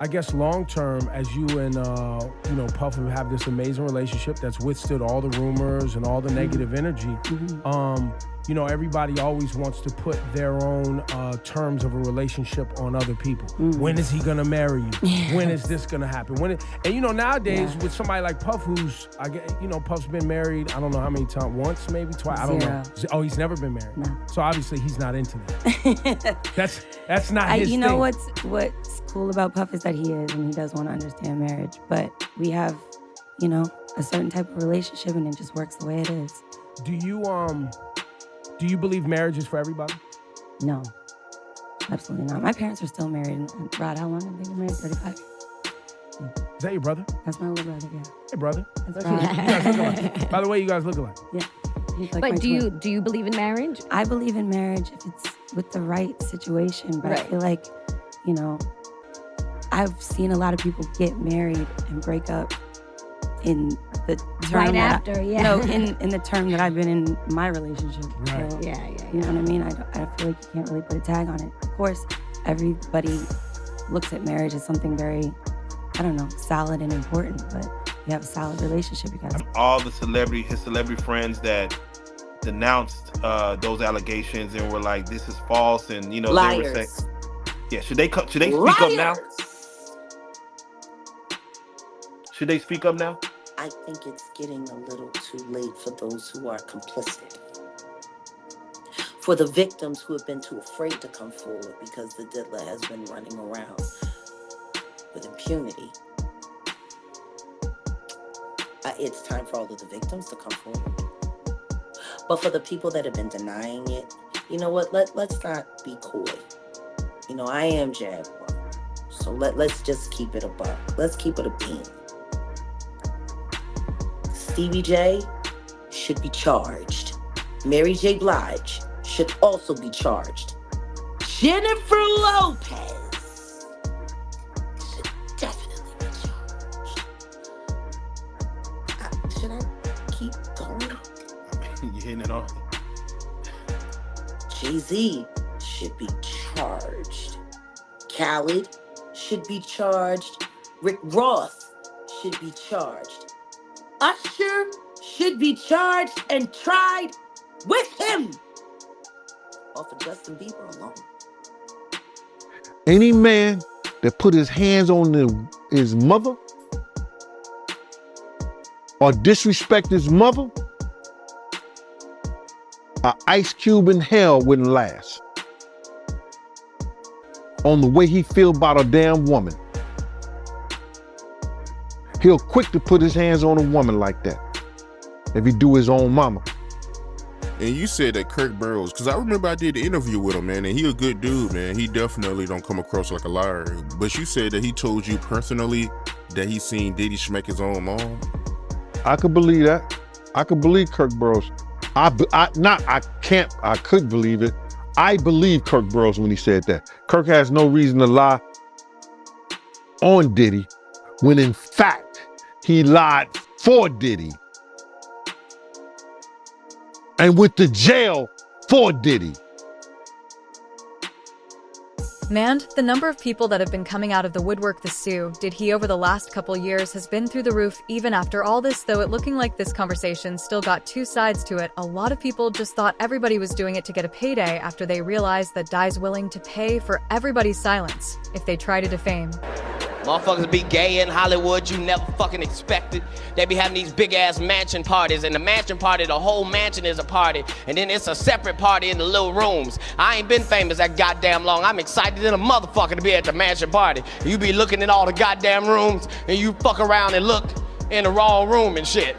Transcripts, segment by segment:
I guess long term, as you and Puff have this amazing relationship that's withstood all the rumors and all the negative energy. Everybody always wants to put their own terms of a relationship on other people. When is he gonna marry you? When is this gonna happen? Nowadays with somebody like Puff, who's Puff's been married. I don't know how many times, once maybe twice. I don't know. Oh, he's never been married. No. So obviously he's not into that. that's not his thing. You know what's cool about Puff is that he is, and he does want to understand marriage. But we have, a certain type of relationship, and it just works the way it is. Do you believe marriage is for everybody? No, absolutely not. My parents are still married. And Rod, how long have they been married? 35 years. Yeah. Is that your brother? That's my little brother, yeah. Hey, brother. That's Rod. You guys look alike. By the way, you guys look alike. Yeah. But do you believe in marriage? I believe in marriage if it's with the right situation. But I feel like, I've seen a lot of people get married and break up in the term in the term that I've been in my relationship. Right. So, you know what I mean? I feel like you can't really put a tag on it. Of course, everybody looks at marriage as something very, solid and important, but you have a solid relationship, you guys. All the his celebrity friends that denounced those allegations and were like, this is false, and liars. They were saying, should they speak up now? Should they speak up now? I think it's getting a little too late for those who are complicit. For the victims who have been too afraid to come forward because the diddler has been running around with impunity. It's time for all of the victims to come forward. But for the people that have been denying it, you know what? Let's not be coy. I am Jaguar. So let's just keep it a buck. Let's keep it a bean. Stevie J should be charged. Mary J. Blige should also be charged. Jennifer Lopez should definitely be charged. Should I keep going? You're hitting it on. Jay-Z should be charged. Khaled should be charged. Rick Ross should be charged. Usher should be charged and tried with him. Or for Justin Bieber alone. Any man that put his hands on his mother or disrespect his mother, an ice cube in hell wouldn't last. On the way he feel about a damn woman. He'll quick to put his hands on a woman like that if he do his own mama. And you said that Kirk Burrows, because I remember I did the interview with him, man, and he a good dude, man. He definitely don't come across like a liar. But you said that he told you personally that he seen Diddy smack his own mom. I could believe that. I could believe Kirk Burrows. I could believe it. I believe Kirk Burrows when he said that. Kirk has no reason to lie on Diddy when in fact he lied for Diddy and went to jail for Diddy. Mand, the number of people that have been coming out of the woodwork to sue Diddy over the last couple years has been through the roof even after all this, though it looking like this conversation still got two sides to it. A lot of people just thought everybody was doing it to get a payday after they realized that Diddy's willing to pay for everybody's silence if they try to defame. Motherfuckers be gay in Hollywood, you never fucking expected. They be having these big ass mansion parties, and the mansion party, the whole mansion is a party, and then it's a separate party in the little rooms. I ain't been famous that goddamn long. I'm excited than a motherfucker to be at the mansion party. You be looking in all the goddamn rooms, and you fuck around and look in the wrong room and shit.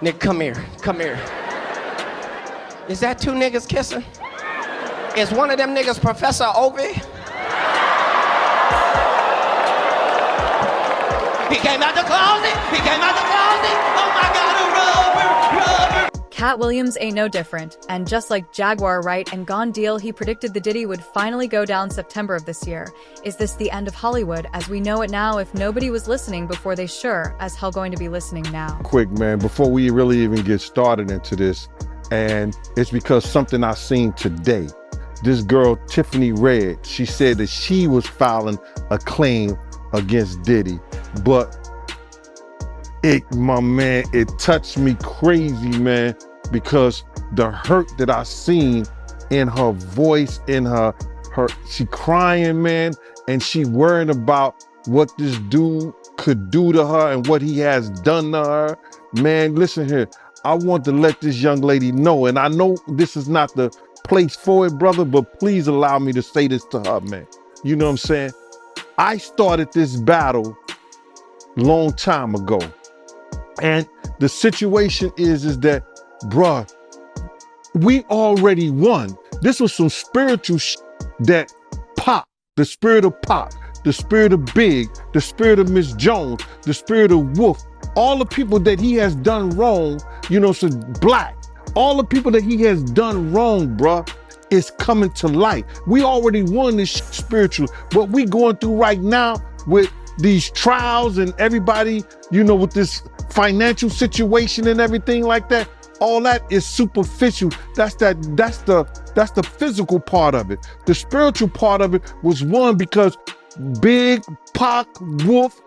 Nigga, come here, come here. Is that two niggas kissing? Is one of them niggas Professor Ovi? He came out the closet, he came out the closet. Oh my God, a rubber. Katt Williams ain't no different, and just like Jaguar Wright and Gone Deal, he predicted the Diddy would finally go down September of this year. Is this the end of Hollywood as we know it now? If nobody was listening before, they sure as hell going to be listening now. Quick, man, before we really even get started into this, and it's because something I seen today. This girl, Tiffany Red, she said that she was filing a claim against Diddy, but my man, it touched me crazy, man, because the hurt that I seen in her voice, in her she crying, man, and she worrying about what this dude could do to her and what he has done to her. Man, listen here, I want to let this young lady know, and I know this is not the place for it, brother, but please allow me to say this to her, man. You know what I'm saying? I started this battle long time ago. And the situation is that, bruh, we already won. This was some spiritual that Pop, the spirit of Pop, the spirit of Big, the spirit of Miss Jones, the spirit of Wolf, all the people that he has done wrong, you know, so Black, all the people that he has done wrong, bruh, is coming to light. We already won this spiritual. What we going through right now with these trials and everybody, you know, with this financial situation and everything like that, all that is superficial. That's the physical part of it. The spiritual part of it was won because Big, Pac, Wolf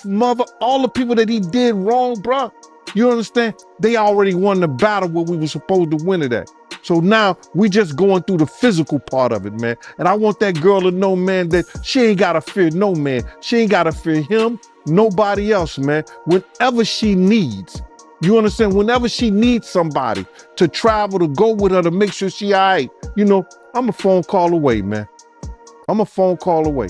Mother, all the people that he did wrong, bruh, you understand? They already won the battle where we were supposed to win it at. So now we just going through the physical part of it, man. And I want that girl to know, man, that she ain't gotta fear no man. She ain't gotta fear him, nobody else, man. Whenever she needs, you understand? Whenever she needs somebody to travel, to go with her, to make sure she all right, you know, I'm a phone call away, man. I'm a phone call away.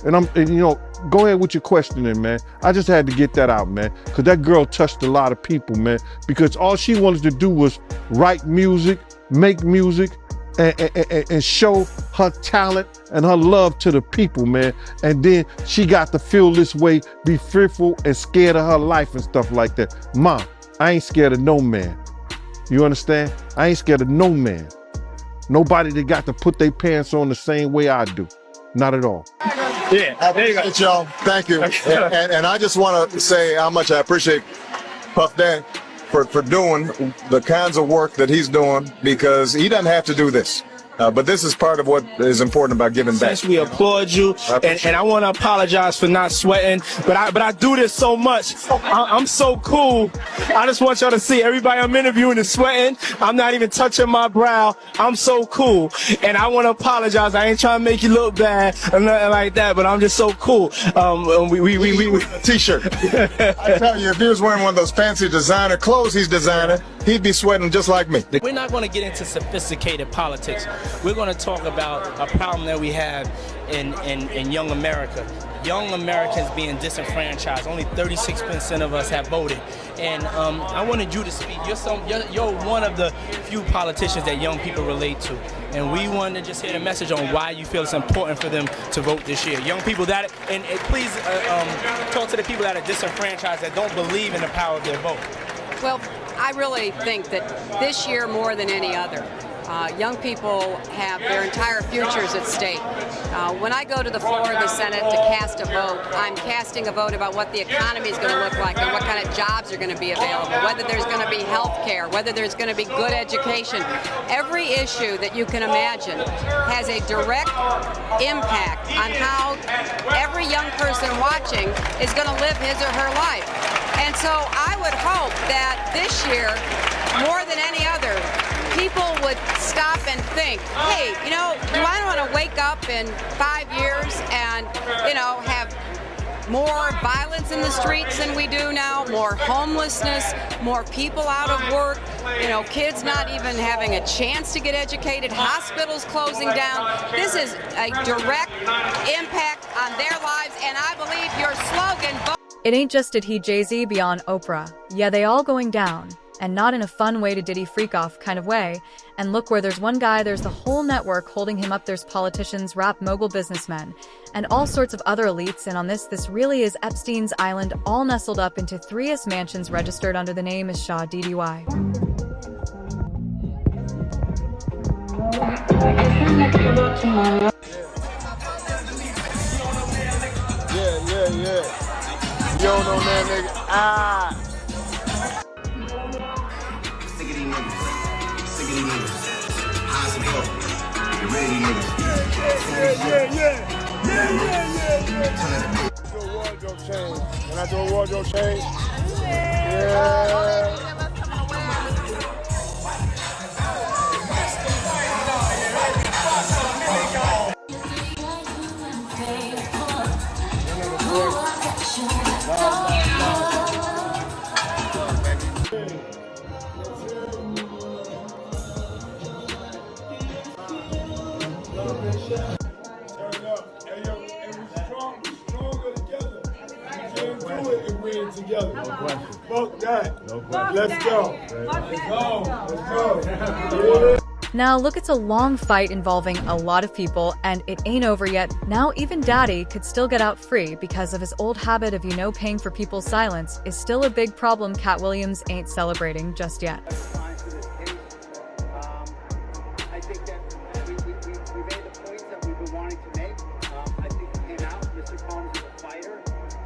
And you know, go ahead with your questioning, man. I just had to get that out, man, because that girl touched a lot of people, man, because all she wanted to do was write music, make music, and show her talent and her love to the people, man. And then she got to feel this way, be fearful and scared of her life and stuff like that. Mom, I ain't scared of no man. You understand? I ain't scared of no man. Nobody that got to put their pants on the same way I do. Not at all. Yeah, I appreciate y'all. Thank you. And I just want to say how much I appreciate Puff Daddy for doing the kinds of work that he's doing, because he doesn't have to do this. But this is part of what is important about giving back. We applaud you, and I want to apologize for not sweating, but I do this so much. I'm so cool. I just want y'all to see everybody I'm interviewing is sweating. I'm not even touching my brow. I'm so cool, and I want to apologize. I ain't trying to make you look bad or nothing like that, but I'm just so cool. We T-shirt. I tell you, if he was wearing one of those fancy designer clothes he's designing, he'd be sweating just like me. We're not going to get into sophisticated politics. We're going to talk about a problem that we have in young America. Young Americans being disenfranchised. Only 36% of us have voted. And I wanted you to speak. You're one of the few politicians that young people relate to. And we wanted to just hear the message on why you feel it's important for them to vote this year. Young people that, and please talk to the people that are disenfranchised, that don't believe in the power of their vote. Well, I really think that this year more than any other, young people have their entire futures at stake. When I go to the floor of the Senate to cast a vote, I'm casting a vote about what the economy is going to look like and what kind of jobs are going to be available, whether there's going to be health care, whether there's going to be good education. Every issue that you can imagine has a direct impact on how every young person watching is going to live his or her life. And so I would hope that this year, more than any other, people would stop and think, hey, you know, do I want to wake up in 5 years and, you know, have more violence in the streets than we do now, more homelessness, more people out of work, you know, kids not even having a chance to get educated, hospitals closing down. This is a direct impact on their lives, and I believe your slogan... It ain't just did he Jay-Z be on Oprah. Yeah, they all going down. and not in a fun way to Diddy freak off kind of way. And look, where there's one guy, there's the whole network holding him up. There's politicians, rap mogul, businessmen, and all sorts of other elites. And on this really is Epstein's Island, all nestled up into 3 mansions registered under the name as Shah Diddy. Yeah. You don't know that nigga. Ah. Sick of these niggas. Sick of these niggas. High some help. You ready, niggas? Yeah. Do a wardrobe change. Can I do a wardrobe change? Yeah. Together. No question. Fuck that. No question. Let's go. Let's go. Yeah. Now look, it's a long fight involving a lot of people, and it ain't over yet. Now even Daddy could still get out free because of his old habit of, paying for people's silence is still a big problem Katt Williams ain't celebrating just yet. I think that we made the points that we've been wanting to make. I think it came out. Mr. Combs is a fighter.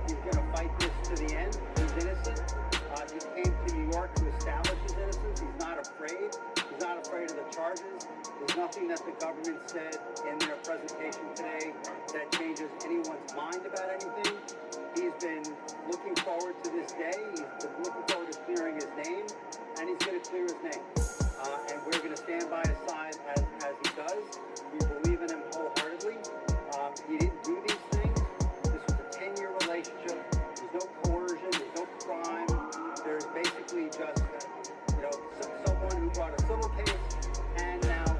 He's going to fight this to the end. He's innocent. He came to New York to establish his innocence. He's not afraid. He's not afraid of the charges. There's nothing that the government said in their presentation today that changes anyone's mind about anything. He's been looking forward to this day. He's been looking forward to clearing his name, and he's going to clear his name. And we're going to stand by his side as he does. We believe in him wholeheartedly. He didn't do these things. This was a 10-year relationship. There's no coercion. There's no crime. There's basically just, someone who brought a civil case and now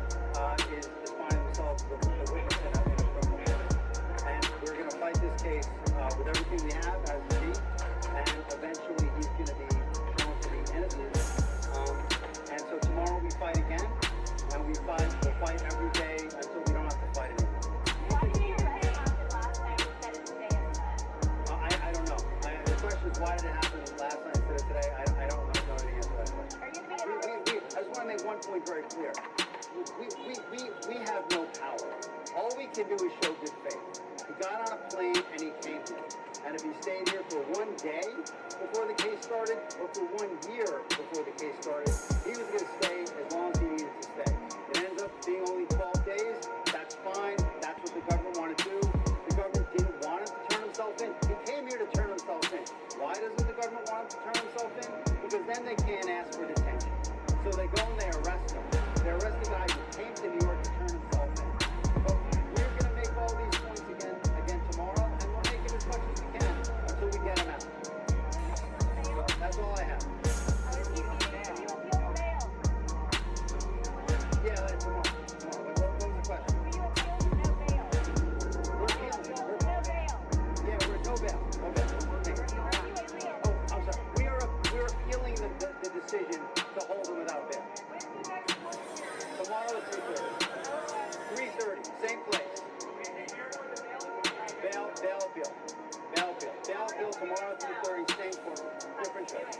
is finding themselves the witness in a criminal case. And we're going to fight this case with everything we have as a team. And eventually he's going to be shown to be innocent. And so tomorrow we fight again. And we'll fight every day until we don't have to fight anymore. I don't know. The question is, why did it happen last night instead of today? I don't know the answer to that question. I just want to make one point very clear. We have no power. All we can do is show good faith. He got on a plane and he came here. And if he stayed here for 1 day before the case started, or for 1 year before the case started, he was going to stay as long as he needed to stay. It ends up being only 12 days. That's fine. That's what the government wanted to do. The government didn't want him to turn himself in. He came here to turn himself in. Why doesn't the government want him to turn himself in? Because then they can't ask for detention. So they go and they arrest him. They arrest the guy who came to New York to turn himself in. But we're going to make all these points again tomorrow, and we'll make it as much as we can until we get him out. So that's all I have. Yeah, that's tomorrow. What was the question? We're appealing. Yeah, we're no bail. No bail. Oh, I'm sorry. We're appealing the decision to hold him without bail. Tomorrow at 3:30. 3:30, same place. Bail appeal. Bail appeal tomorrow at 3:30, same court, different judge.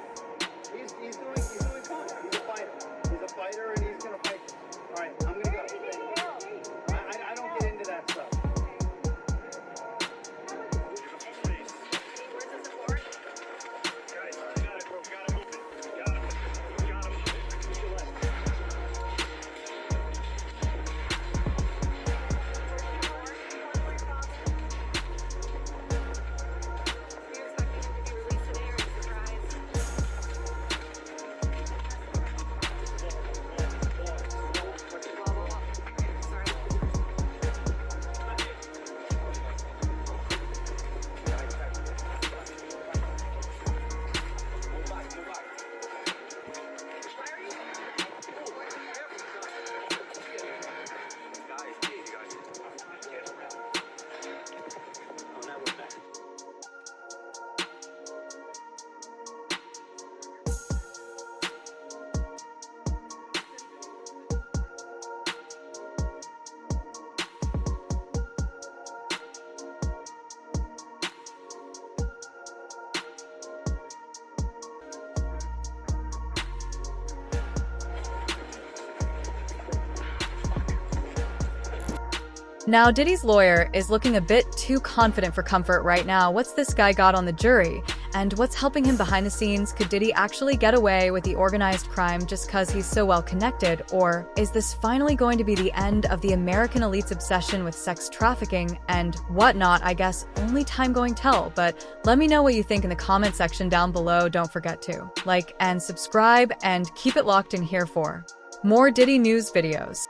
He's doing fine. He's a fighter, and he's gonna fight. All right, I'm gonna go. I don't get into that stuff. Now, Diddy's lawyer is looking a bit too confident for comfort right now. What's this guy got on the jury? And what's helping him behind the scenes? Could Diddy actually get away with the organized crime just because he's so well connected? Or is this finally going to be the end of the American elite's obsession with sex trafficking and whatnot? I guess only time going to tell, but let me know what you think in the comment section down below. Don't forget to like and subscribe and keep it locked in here for more Diddy news videos.